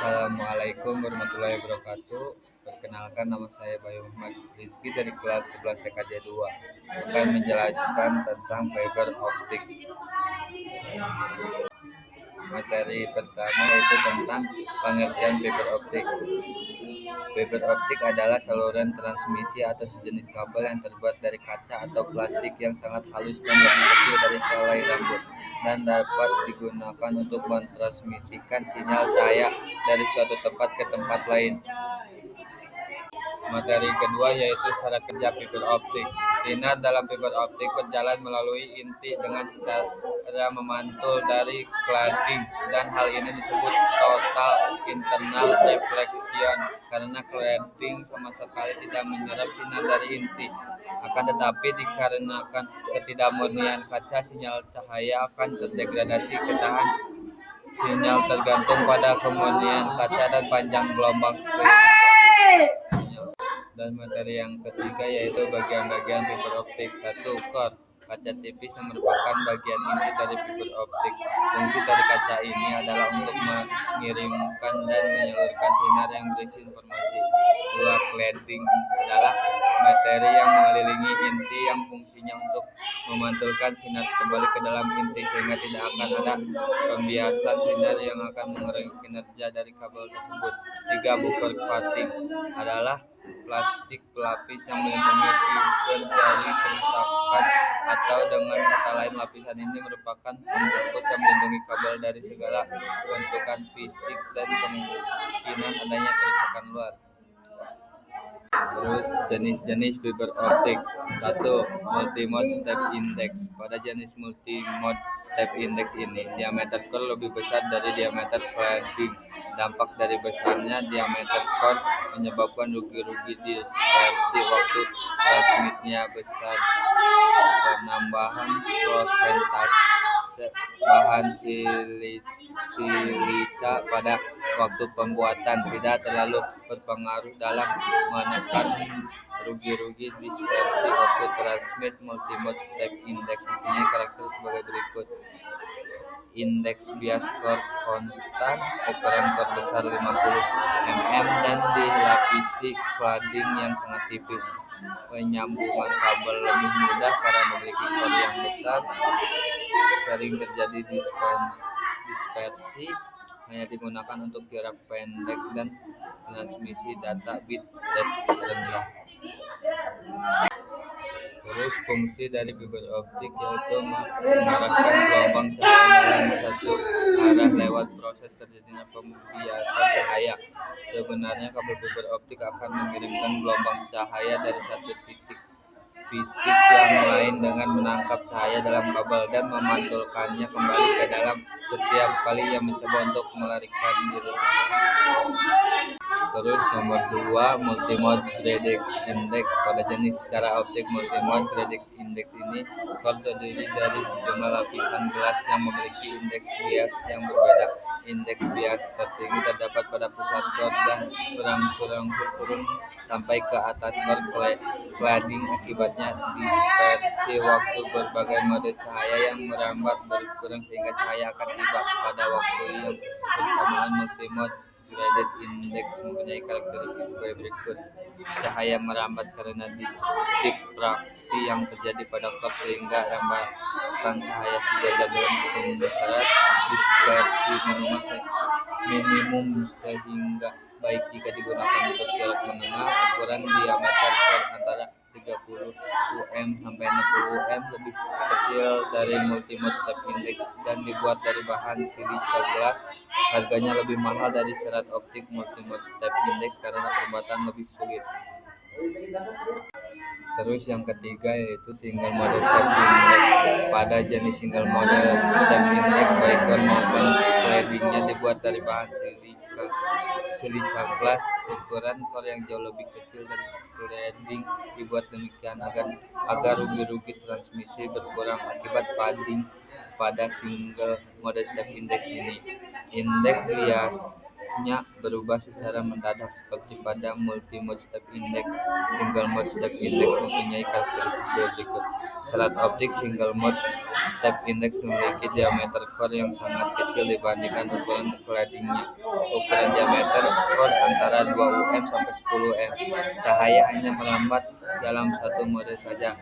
Assalamualaikum warahmatullahi wabarakatuh. Perkenalkan, nama saya Bayu Muhammad Rizky dari kelas 11 TKJ 2 akan menjelaskan tentang fiber optik. Materi pertama yaitu tentang pengertian fiber optik. Fiber optik adalah saluran transmisi atau sejenis kabel yang terbuat dari kaca atau plastik yang sangat halus dan lebih kecil dari selai rambut, dan dapat digunakan untuk mentransmisikan sinyal cahaya dari suatu tempat ke tempat lain. Materi kedua yaitu cara kerja fiber optik. Sinar dalam fiber optik berjalan melalui inti dengan cara memantul dari cladding, dan hal ini disebut total internal reflection karena cladding sama sekali tidak menyerap sinar dari inti. Akan tetapi dikarenakan ketidakmurnian kaca, sinyal cahaya akan terdegradasi ke tahan sinyal tergantung pada kemurnian kaca dan panjang gelombang sinyal. Dan materi yang ketiga yaitu bagian-bagian fiber optik. 1. Core. Kaca tipis yang merupakan bagian inti dari fiber optik. Fungsi dari kaca ini adalah untuk mengirimkan dan menyalurkan sinar yang berisi informasi. 2. Cladding adalah materi yang mengelilingi inti yang fungsinya untuk memantulkan sinar kembali ke dalam inti sehingga tidak akan ada pembiasan sinar yang akan mengurangi kinerja dari kabel tersebut. 3. Buffer coating adalah plastik pelapis yang melindungi fiber dari kerusakan, atau dengan kata lain lapisan ini merupakan pembungkus yang melindungi kabel dari segala bentukan fisik dan kemungkinan adanya kerusakan luar. Terus jenis-jenis fiber optik. 1. Multimode step index. Pada jenis multimode step index ini, diameter core lebih besar dari diameter cladding. Dampak dari besarnya diameter core menyebabkan rugi-rugi dispersi waktu transmitnya besar. Penambahan prosentase bahan silica pada waktu pembuatan tidak terlalu berpengaruh dalam menekan rugi-rugi dispersi waktu transmit. Multimode step index mempunyai karakter sebagai berikut. Indeks bias core konstan, ukuran core besar 50 mm dan dilapisi cladding yang sangat tipis. Penyambungan kabel lebih mudah karena memiliki core yang besar. Sering terjadi dispersi, hanya digunakan untuk jarak pendek dan transmisi data bit rate rendah. Terus fungsi dari fiber optik yaitu mengarahkan gelombang cahaya dalam satu arah lewat proses terjadinya pembiasan cahaya. Sebenarnya kabel fiber optik akan mengirimkan gelombang cahaya dari satu titik fisik yang lain dengan menangkap cahaya dalam kabel dan memantulkannya kembali ke dalam setiap kali ia mencoba untuk melarikan diri. Terus nomor 2, multimode gradient index. Pada jenis cara optik multimode gradient index ini, core terdiri dari sejumlah lapisan gelas yang memiliki indeks bias yang berbeda. Indeks bias tertinggi terdapat pada pusat core dan berangsur-angsur turun sampai ke atas core cladding. Akibatnya dispersi waktu berbagai mode cahaya yang merambat berkurang sehingga cahaya akan tiba pada waktu yang bersamaan. Multimode gradient index mempunyai karakteristik sebagai berikut. Cahaya merambat karena diffraksi yang terjadi pada core sehingga rambatan cahaya sejajar dalam sumber dispersi minimum sehingga baik jika digunakan untuk jarak menengah. Ukuran diameter core antara 30 UM sampai 60 UM, lebih kecil dari multimode step index dan dibuat dari bahan silica glass. Harganya lebih mahal dari serat optik multimode step index karena pembuatan lebih sulit. Terus yang ketiga yaitu single mode step index. Pada jenis single mode step index, baik core maupun claddingnya dibuat dari bahan silica glass. Ukuran core yang jauh lebih kecil dari cladding dibuat demikian agar rugi-rugi transmisi berkurang akibat padding pada single mode step index ini. Indeks bias outputnya berubah secara mendadak seperti pada multi-mode step index. Single mode step index mempunyai karakteristik berikut. Serat optik single mode step index memiliki diameter core yang sangat kecil dibandingkan ukuran claddingnya. Ukuran diameter core antara 2 UM sampai 10 UM. Cahaya hanya melambat dalam satu mode saja,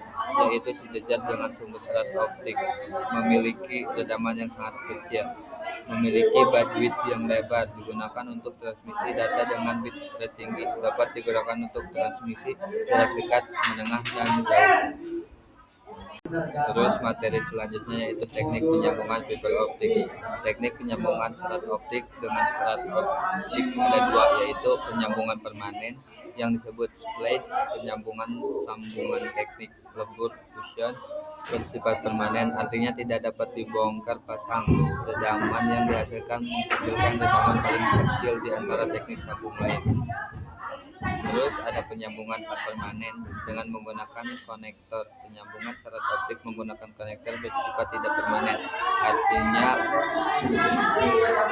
yaitu sejajar dengan sumber serat optik. Memiliki redaman yang sangat kecil. Memiliki bandwidth yang lebar, digunakan untuk transmisi data dengan bit rate tinggi. Dapat digunakan untuk transmisi jarak dekat, menengah, dan jauh. Terus materi selanjutnya yaitu teknik penyambungan fiber optik. Teknik penyambungan serat optik dengan serat optik ada dua, yaitu penyambungan permanen yang disebut splice, penyambungan sambungan teknik lebur fusion bersifat permanen, artinya tidak dapat dibongkar pasang. Redaman yang dihasilkan menghasilkan redaman paling kecil di antara teknik sambung lain. Terus ada penyambungan tak permanen dengan menggunakan konektor. Penyambungan serat optik menggunakan konektor bersifat tidak permanen, artinya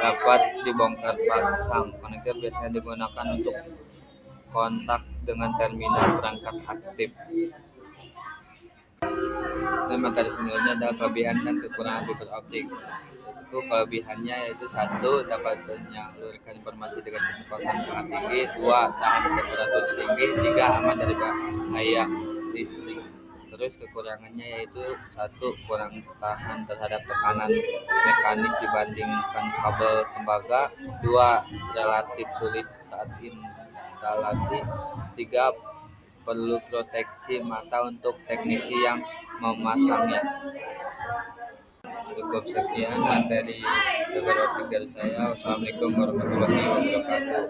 dapat dibongkar pasang. Konektor biasanya digunakan untuk kontak dengan terminal perangkat aktif. Dan materi selanjutnya adalah kelebihan dan kekurangan fiber optik. Itu kelebihannya yaitu satu, dapat menyalurkan informasi dengan kecepatan sangat tinggi. Dua, tahan temperatur tinggi. Tiga, aman dari bahaya listrik. Terus kekurangannya yaitu satu, kurang tahan terhadap tekanan mekanis dibandingkan kabel tembaga. Dua, relatif sulit saat instalasi. Tiga, perlu proteksi mata untuk teknisi yang memasangnya. Cukup sekian materi fiber optik dari saya. Wassalamualaikum warahmatullahi wabarakatuh.